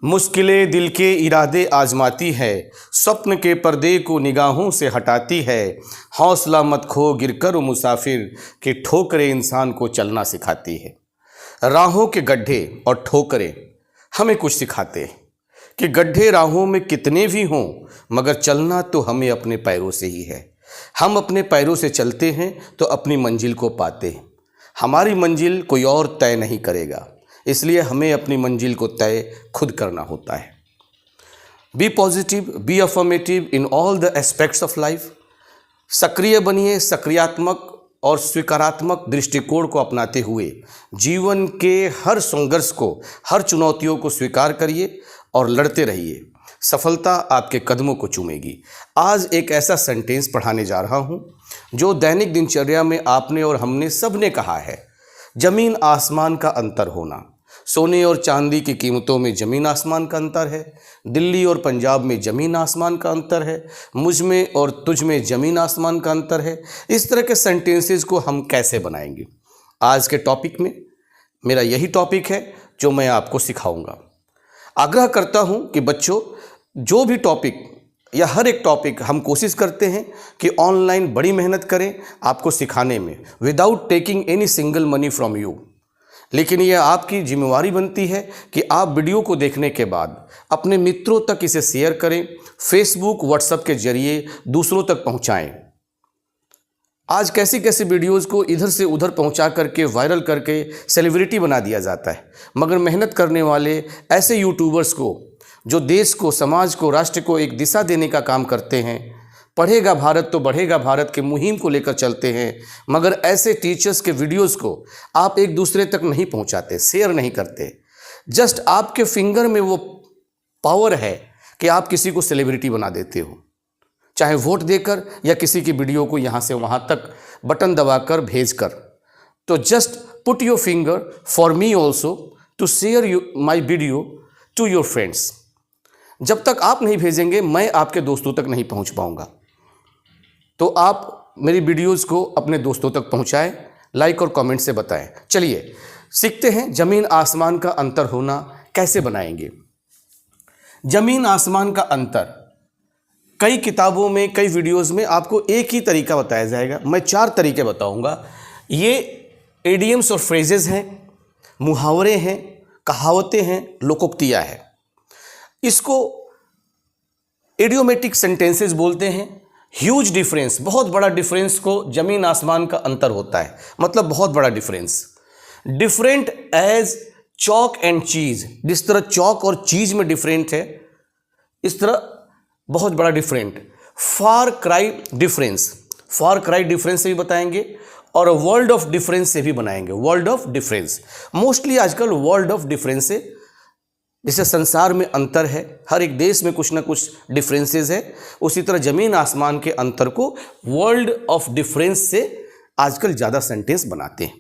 मुश्किलें दिल के इरादे आजमाती है, स्वप्न के पर्दे को निगाहों से हटाती है। हौसला मत खो गिरकर ओ मुसाफिर, कि ठोकरें इंसान को चलना सिखाती है। राहों के गड्ढे और ठोकरें हमें कुछ सिखाते हैं कि गड्ढे राहों में कितने भी हों, मगर चलना तो हमें अपने पैरों से ही है। हम अपने पैरों से चलते हैं तो अपनी मंजिल को पाते हैं। हमारी मंजिल कोई और तय नहीं करेगा, इसलिए हमें अपनी मंजिल को तय खुद करना होता है। Be positive, be affirmative in all the aspects of life. सक्रिय बनिए, सक्रियात्मक और स्वीकारात्मक दृष्टिकोण को अपनाते हुए जीवन के हर संघर्ष को, हर चुनौतियों को स्वीकार करिए और लड़ते रहिए। सफलता आपके कदमों को चूमेगी। आज एक ऐसा सेंटेंस पढ़ाने जा रहा हूँ जो दैनिक दिनचर्या में आपने और हमने सब ने कहा है। जमीन आसमान का अंतर होना। सोने और चांदी की कीमतों में ज़मीन आसमान का अंतर है। दिल्ली और पंजाब में ज़मीन आसमान का अंतर है। मुझ में और तुझ में ज़मीन आसमान का अंतर है। इस तरह के सेंटेंसेस को हम कैसे बनाएंगे? आज के टॉपिक में मेरा यही टॉपिक है जो मैं आपको सिखाऊंगा। आग्रह करता हूं कि बच्चों, जो भी टॉपिक या हर एक टॉपिक हम कोशिश करते हैं कि ऑनलाइन बड़ी मेहनत करें आपको सिखाने में, without taking any single money from you. लेकिन यह आपकी जिम्मेवारी बनती है कि आप वीडियो को देखने के बाद अपने मित्रों तक इसे शेयर करें, फेसबुक, व्हाट्सएप के जरिए दूसरों तक पहुंचाएं। आज कैसी कैसी वीडियोज़ को इधर से उधर पहुंचा करके, वायरल करके सेलिब्रिटी बना दिया जाता है, मगर मेहनत करने वाले ऐसे यूट्यूबर्स को, जो देश को, समाज को, राष्ट्र को एक दिशा देने का काम करते हैं, पढ़ेगा भारत तो बढ़ेगा भारत के मुहिम को लेकर चलते हैं, मगर ऐसे टीचर्स के वीडियोस को आप एक दूसरे तक नहीं पहुंचाते, शेयर नहीं करते। जस्ट आपके फिंगर में वो पावर है कि आप किसी को सेलिब्रिटी बना देते हो, चाहे वोट देकर या किसी की वीडियो को यहाँ से वहाँ तक बटन दबाकर भेजकर। तो just put your finger for me also to share my video to your friends. जब तक आप नहीं भेजेंगे मैं आपके दोस्तों तक नहीं पहुँच पाऊँगा। तो आप मेरी वीडियोज़ को अपने दोस्तों तक पहुँचाएं, लाइक और कमेंट से बताएं। चलिए सीखते हैं ज़मीन आसमान का अंतर होना कैसे बनाएंगे। ज़मीन आसमान का अंतर कई किताबों में, कई वीडियोज़ में आपको एक ही तरीका बताया जाएगा। मैं 4 तरीके बताऊंगा। ये एडियम्स और फ्रेजेस हैं, मुहावरे हैं, कहावतें हैं, लोकोक्तियाँ हैं। इसको इडियोमेटिक सेंटेंसेस बोलते हैं। ह्यूज डिफरेंस, बहुत बड़ा डिफरेंस को ज़मीन आसमान का अंतर होता है, मतलब बहुत बड़ा difference. Different as chalk and cheese, जिस तरह चॉक और चीज़ में डिफरेंट है, इस तरह बहुत बड़ा डिफरेंट। फार क्राई डिफरेंस, फार क्राई डिफरेंस से भी बताएंगे और वर्ल्ड ऑफ डिफरेंस से भी बनाएंगे। वर्ल्ड ऑफ डिफरेंस मोस्टली आजकल वर्ल्ड ऑफ डिफरेंस से, जैसे संसार में अंतर है, हर एक देश में कुछ ना कुछ डिफरेंसेस है, उसी तरह ज़मीन आसमान के अंतर को वर्ल्ड ऑफ डिफरेंस से आजकल ज़्यादा सेंटेंस बनाते हैं।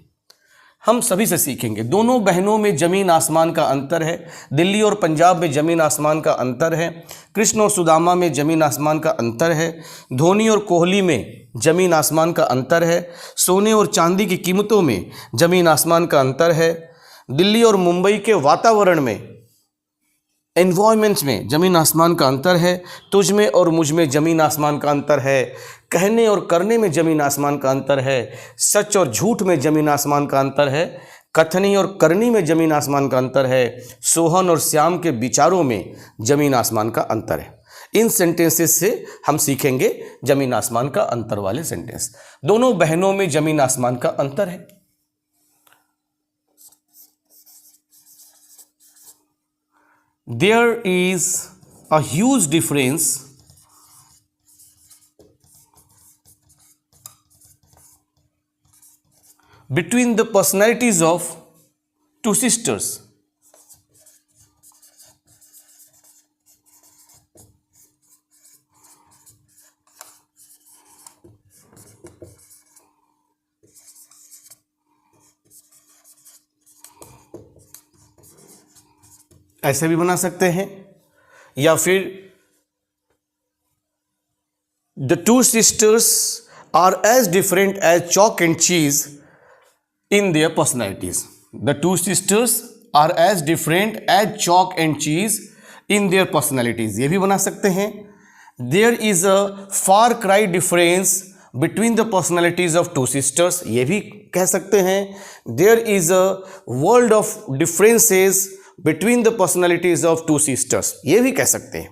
हम सभी से सीखेंगे। दोनों बहनों में ज़मीन आसमान का अंतर है। दिल्ली और पंजाब में ज़मीन आसमान का अंतर है। कृष्ण और सुदामा में ज़मीन आसमान का अंतर है। धोनी और कोहली में ज़मीन आसमान का अंतर है। सोने और चांदी की कीमतों में ज़मीन आसमान का अंतर है। दिल्ली और मुंबई के वातावरण में, एनवायरमेंट में ज़मीन आसमान का अंतर है। तुझ में और मुझ में ज़मीन आसमान का अंतर है। कहने और करने में ज़मीन आसमान का अंतर है। सच और झूठ में ज़मीन आसमान का अंतर है। कथनी और करनी में ज़मीन आसमान का अंतर है। सोहन और श्याम के विचारों में ज़मीन आसमान का अंतर है। इन सेंटेंसेस से हम सीखेंगे ज़मीन आसमान का अंतर वाले सेंटेंस। दोनों बहनों में ज़मीन आसमान का अंतर है। There is a huge difference between the personalities of 2 sisters. ऐसे भी बना सकते हैं, या फिर the 2 sisters are as different as chalk and cheese in their personalities. The 2 sisters are as different as chalk and cheese in their personalities, ये भी बना सकते हैं। There is a far cry difference between the personalities of two sisters, ये भी कह सकते हैं। There is a world of differences between the personalities of two sisters, ये भी कह सकते हैं।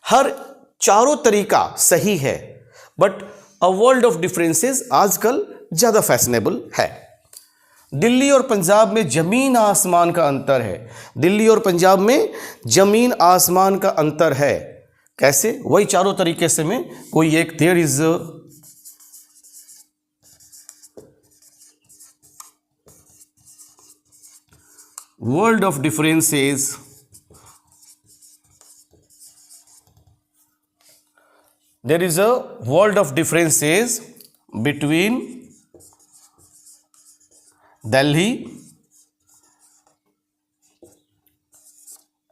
हर चारों तरीका सही है, but a world of differences आजकल ज़्यादा फैशनेबल है। दिल्ली और पंजाब में ज़मीन आसमान का अंतर है। दिल्ली और पंजाब में ज़मीन आसमान का अंतर है। कैसे? वही चारों तरीके से में कोई एक, there is world of differences there is a world of differences between Delhi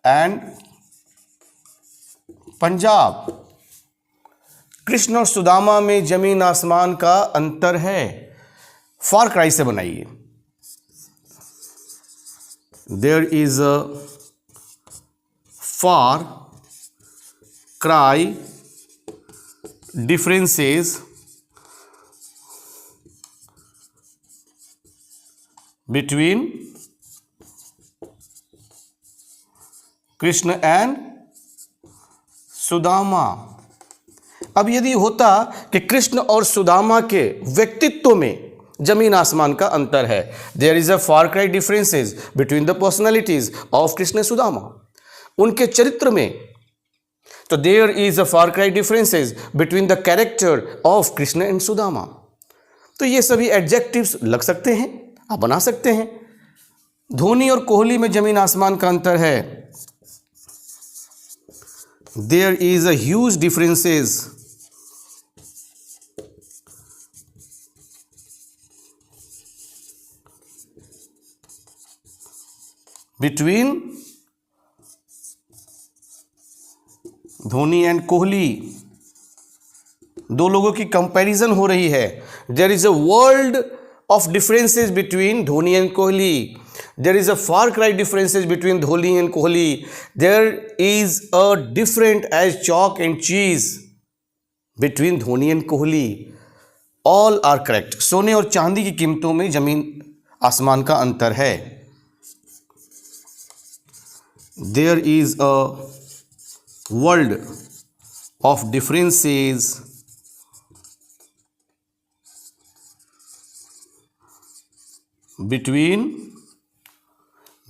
and Punjab. Krishna और सुदामा में जमीन आसमान का अंतर है। फार क्राई से बनाइए। There is a far cry differences between Krishna and Sudama. अब यदि होता कि कृष्ण और सुदामा के व्यक्तित्व में जमीन आसमान का अंतर है, there is a far cry differences between the personalities of Krishna Sudama, उनके चरित्र में, तो there is a far cry differences between the character of Krishna and Sudama. तो ये सभी एडजेक्टिव्स लग सकते हैं, आप बना सकते हैं। धोनी और कोहली में जमीन आसमान का अंतर है। There is a huge differences between Dhoni and Kohli. दो लोगों की कंपैरिजन हो रही है। There is a world of differences between Dhoni and Kohli. There is a far cry differences between Dhoni and Kohli. There is a different as chalk and cheese between Dhoni and Kohli. All are correct. सोने और चांदी की कीमतों में जमीन आसमान का अंतर है। There is a world of differences between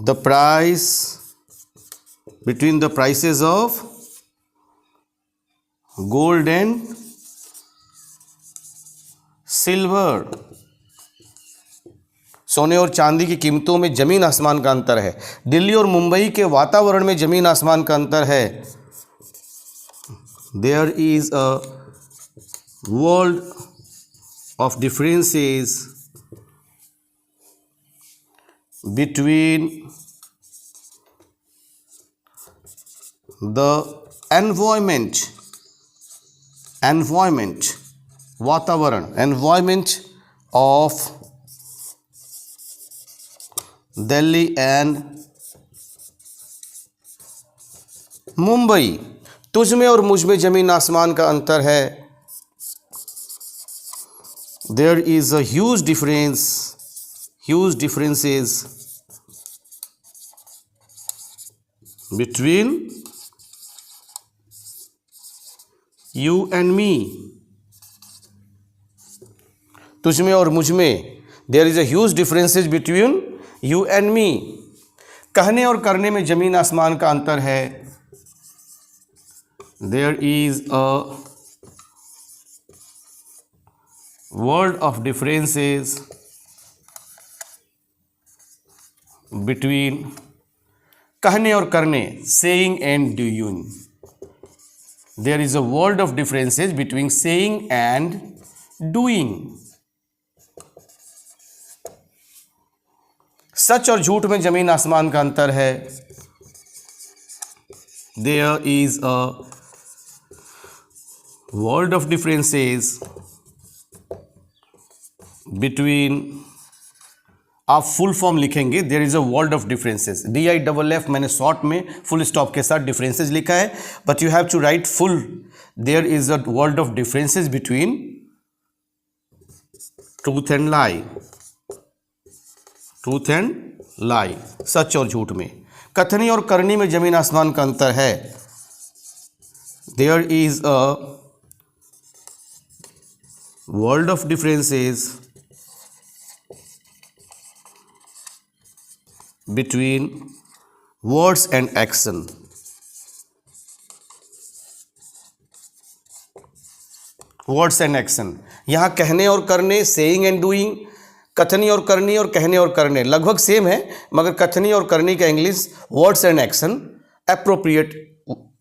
the prices of gold and silver। सोने और चांदी की कीमतों में जमीन आसमान का अंतर है। दिल्ली और मुंबई के वातावरण में जमीन आसमान का अंतर है। There is a world of differences between the environment, वातावरण, environment of Delhi and Mumbai. तुझ में और मुझ में जमीन आसमान का अंतर है। There is a huge differences between you and me. तुझ में और मुझ में, there is a huge differences between you and me. कहने और करने में जमीन आसमान का अंतर है। There is a world of differences between कहने और करने, saying and doing। There is a world of differences between saying and doing। सच और झूठ में जमीन आसमान का अंतर है। There is a world of differences between आप फुल फॉर्म लिखेंगे there is a world of differences, DIFF मैंने शॉर्ट में फुल स्टॉप के साथ डिफरेंसेस लिखा है, but you have to write full, there is a world of differences between truth and lie, truth and lie, सच और झूठ में। कथनी और करनी में जमीन आसमान का अंतर है, there is a world of differences between words and action, words and action। यहाँ कहने और करने, saying and doing, कथनी और करनी और कहने और करने लगभग सेम है, मगर कथनी और करनी का English words and action appropriate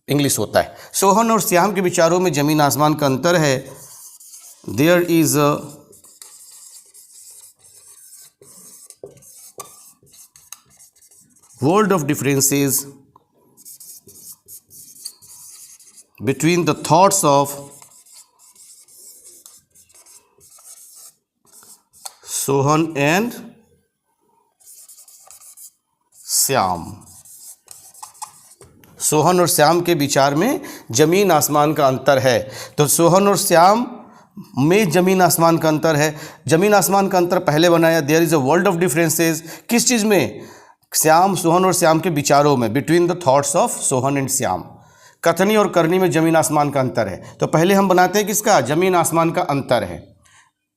English होता है। सोहन और श्याम के विचारों में जमीन आसमान का अंतर है, there is a world of differences between the thoughts of Sohan and Shyam. Sohan और श्याम के विचार में जमीन आसमान का अंतर है। तो सोहन और श्याम में जमीन आसमान का अंतर है। जमीन आसमान का अंतर पहले बनाया, there is a world of differences, किस चीज़ में? श्याम, सोहन और श्याम के विचारों में, between the thoughts of Sohan and Shyam. कथनी और करनी में जमीन आसमान का अंतर है। तो पहले हम बनाते हैं किसका? जमीन आसमान का अंतर है,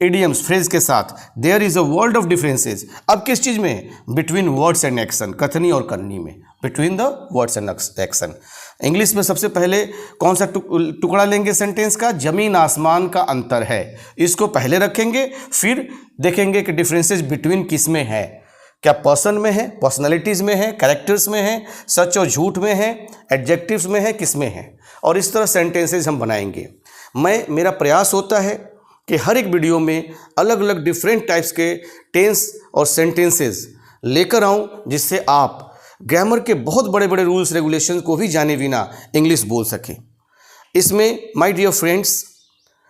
इडियम्स फ्रेज के साथ, there is a world of differences. अब किस चीज़ में? बिटवीन वर्ड्स एंड एक्शन, कथनी और करनी में, between the words and action. English में सबसे पहले कौन सा टुकड़ा लेंगे सेंटेंस का? जमीन आसमान का अंतर है, इसको पहले रखेंगे, फिर देखेंगे कि डिफरेंसेस बिटवीन किस में है, क्या पर्सन में है, पर्सनालिटीज़ में है, कैरेक्टर्स में है, सच और झूठ में है, एडजेक्टिव्स में है, किस में है, और इस तरह सेंटेंसेस हम बनाएंगे। मेरा प्रयास होता है कि हर एक वीडियो में अलग अलग डिफरेंट टाइप्स के टेंस और सेंटेंसेस लेकर आऊं, जिससे आप ग्रामर के बहुत बड़े बड़े रूल्स रेगुलेशंस को भी जाने बिना इंग्लिश बोल सकें। इसमें my dear friends,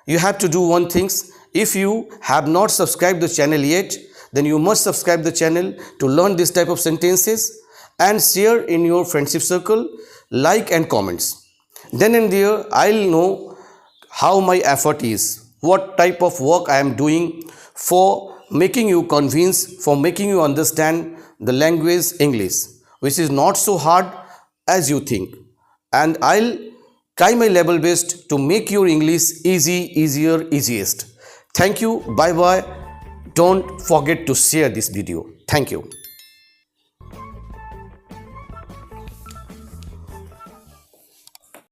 you have to do one things. If you have not subscribed the channel yet, then you must subscribe the channel to learn this type of sentences and share in your friendship circle, like and comments. Then and there I'll know how my effort is, what type of work I am doing for making you convinced, for making you understand the language English, which is not so hard as you think. And I'll try my level best to make your English easy, easier, easiest. Thank you. Bye bye. Don't forget to share this video. Thank you.